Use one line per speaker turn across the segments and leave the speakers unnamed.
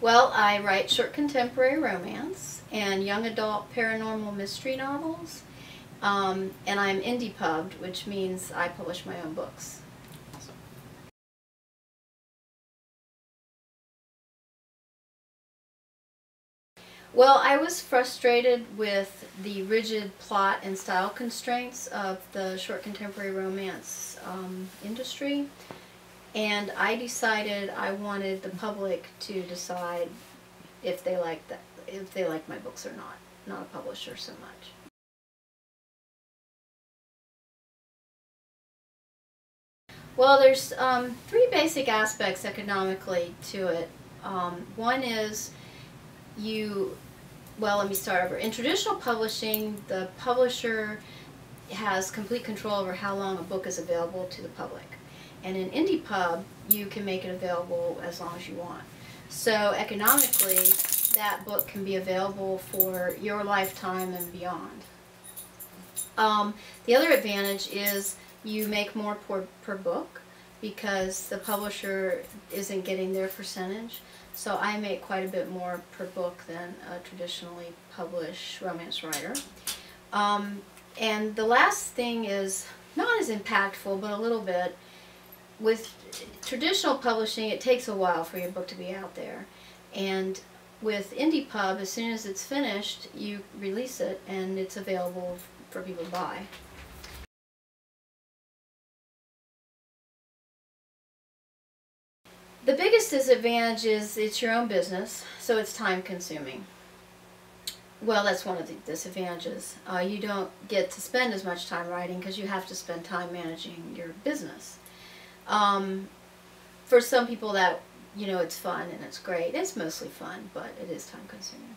Well, I write short contemporary romance and young adult paranormal mystery novels, and I'm indie pubbed, which means I publish my own books. Well, I was frustrated with the rigid plot and style constraints of the short contemporary romance industry, and I decided I wanted the public to decide if they like my books or not a publisher so much. Well, there's three basic aspects economically to it. One is well, let me start over. In traditional publishing, the publisher has complete control over how long a book is available to the public. And in indie pub, you can make it available as long as you want. So economically, that book can be available for your lifetime and beyond. The other advantage is you make more per book because the publisher isn't getting their percentage. So I make quite a bit more per book than a traditionally published romance writer. And the last thing is not as impactful, but a little bit. With traditional publishing, it takes a while for your book to be out there. And with indie pub, as soon as it's finished, you release it and it's available for people to buy. The biggest disadvantage is it's your own business, so it's time consuming. Well, that's one of the disadvantages. You don't get to spend as much time writing because you have to spend time managing your business. For some people that, it's fun and it's great. It's mostly fun, but it is time consuming.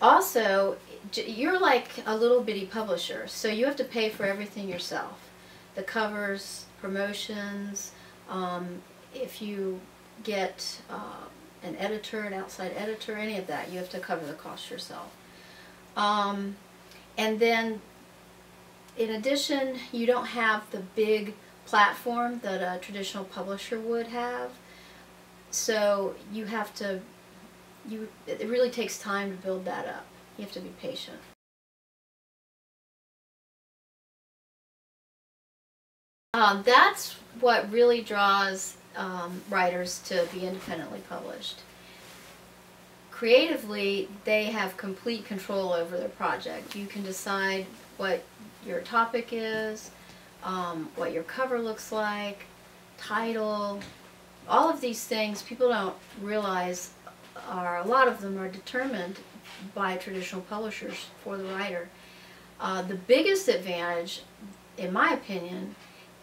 Also, you're like a little bitty publisher, so you have to pay for everything yourself. The covers, promotions, if you get an editor, an outside editor, any of that, you have to cover the cost yourself. And then, in addition, you don't have the big platform that a traditional publisher would have. So you have to, it really takes time to build that up. You have to be patient. That's what really draws writers to be independently published. Creatively, they have complete control over their project. You can decide what your topic is, what your cover looks like, title. All of these things people don't realize a lot of them are determined by traditional publishers for the writer. The biggest advantage, in my opinion,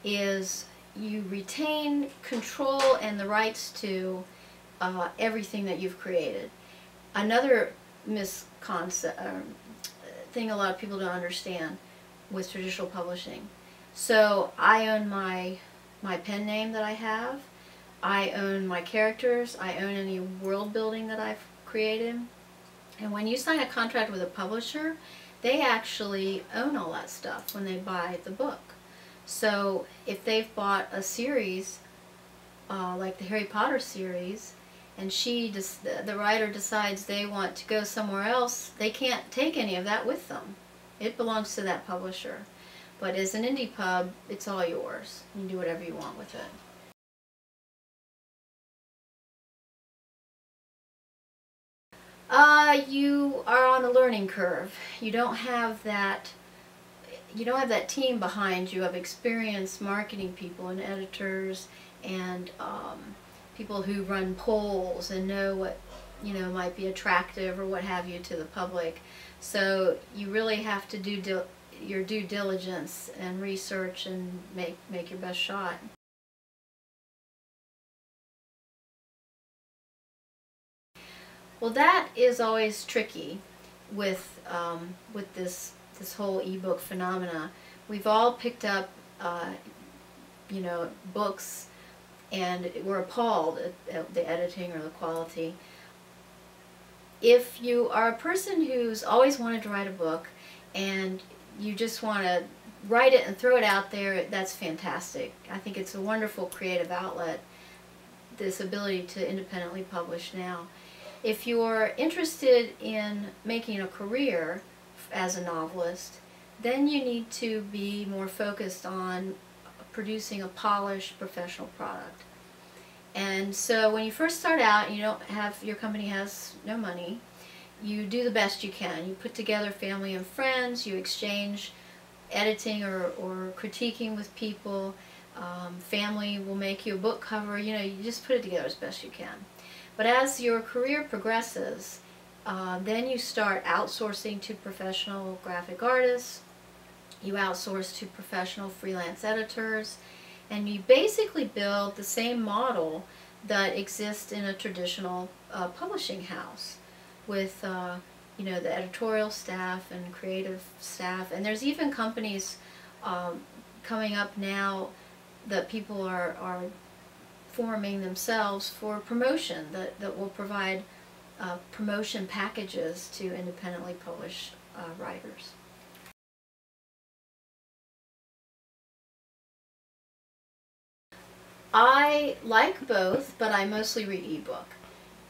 is you retain control and the rights to everything that you've created. Another thing a lot of people don't understand with traditional publishing. So I own my pen name that I have. I own my characters. I own any world building that I've created. And when you sign a contract with a publisher, they actually own all that stuff when they buy the book. So if they've bought a series, like the Harry Potter series, and the writer decides they want to go somewhere else, they can't take any of that with them. It belongs to that publisher. But as an indie pub, it's all yours. You can do whatever you want with it. You are on a learning curve. You don't have that team behind you of experienced marketing people and editors and people who run polls and know what might be attractive or what have you to the public. So you really have to do your due diligence and research and make your best shot. Well, that is always tricky with this whole ebook phenomena. We've all picked up books and we're appalled at the editing or the quality. If you are a person who's always wanted to write a book and you just want to write it and throw it out there, that's fantastic. I think it's a wonderful creative outlet, this ability to independently publish now. If you're interested in making a career as a novelist, then you need to be more focused on producing a polished professional product. And so when you first start out and your company has no money, you do the best you can. You put together family and friends, you exchange editing or critiquing with people. Family will make you a book cover. You just put it together as best you can. But as your career progresses, then you start outsourcing to professional graphic artists. You outsource to professional freelance editors, and you basically build the same model that exists in a traditional publishing house with the editorial staff and creative staff. And there's even companies coming up now that people are forming themselves for promotion that will provide promotion packages to independently published writers. I like both, but I mostly read ebook.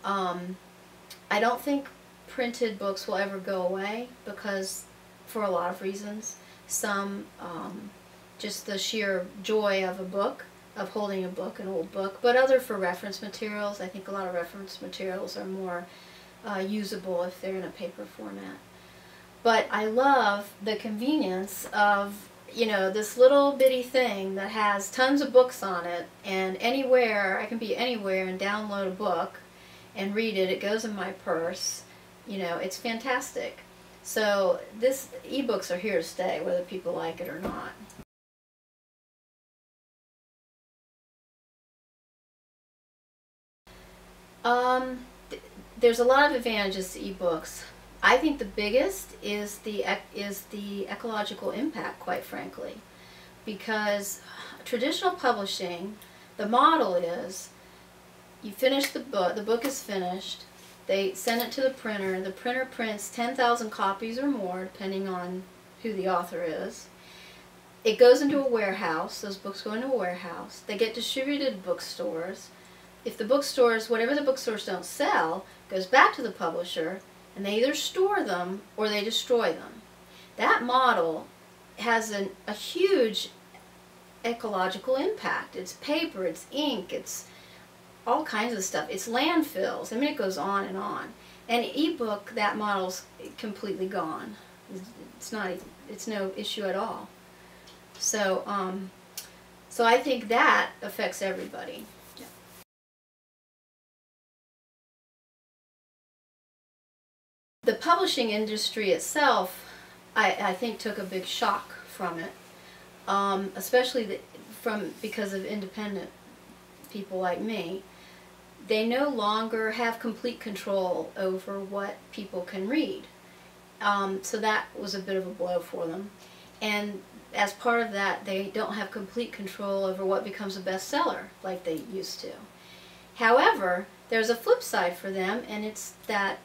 I don't think printed books will ever go away because, for a lot of reasons. Some, just the sheer joy of a book, of holding a book, an old book, but other for reference materials. I think a lot of reference materials are more usable if they're in a paper format. But I love the convenience of this little bitty thing that has tons of books on it, and I can be anywhere and download a book and read it. It goes in my purse. It's fantastic. So ebooks are here to stay, whether people like it or not. There's a lot of advantages to ebooks. I think the biggest is the ecological impact, quite frankly, because traditional publishing, the model is you finish the book is finished, they send it to the printer prints 10,000 copies or more, depending on who the author is. It goes into a warehouse, those books go into a warehouse, they get distributed to bookstores. If the bookstores, whatever the bookstores don't sell, goes back to the publisher, and they either store them or they destroy them. That model has a huge ecological impact. It's paper, it's ink, it's all kinds of stuff. It's landfills. I mean, it goes on and on. And ebook, that model's completely gone. It's no issue at all. So, so I think that affects everybody. The publishing industry itself, I think, took a big shock from it, especially because of independent people like me. They no longer have complete control over what people can read. So that was a bit of a blow for them. And as part of that, they don't have complete control over what becomes a bestseller like they used to. However, there's a flip side for them, and it's that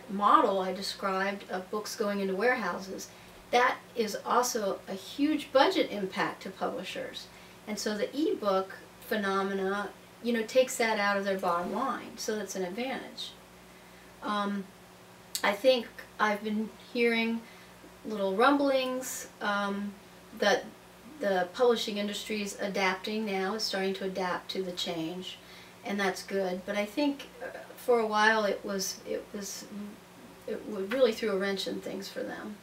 model I described of books going into warehouses. That is also a huge budget impact to publishers. And so the ebook phenomena, takes that out of their bottom line. So that's an advantage. I think I've been hearing little rumblings that the publishing industry is adapting now. It's starting to adapt to the change, and that's good. But I think for a while it really threw a wrench in things for them.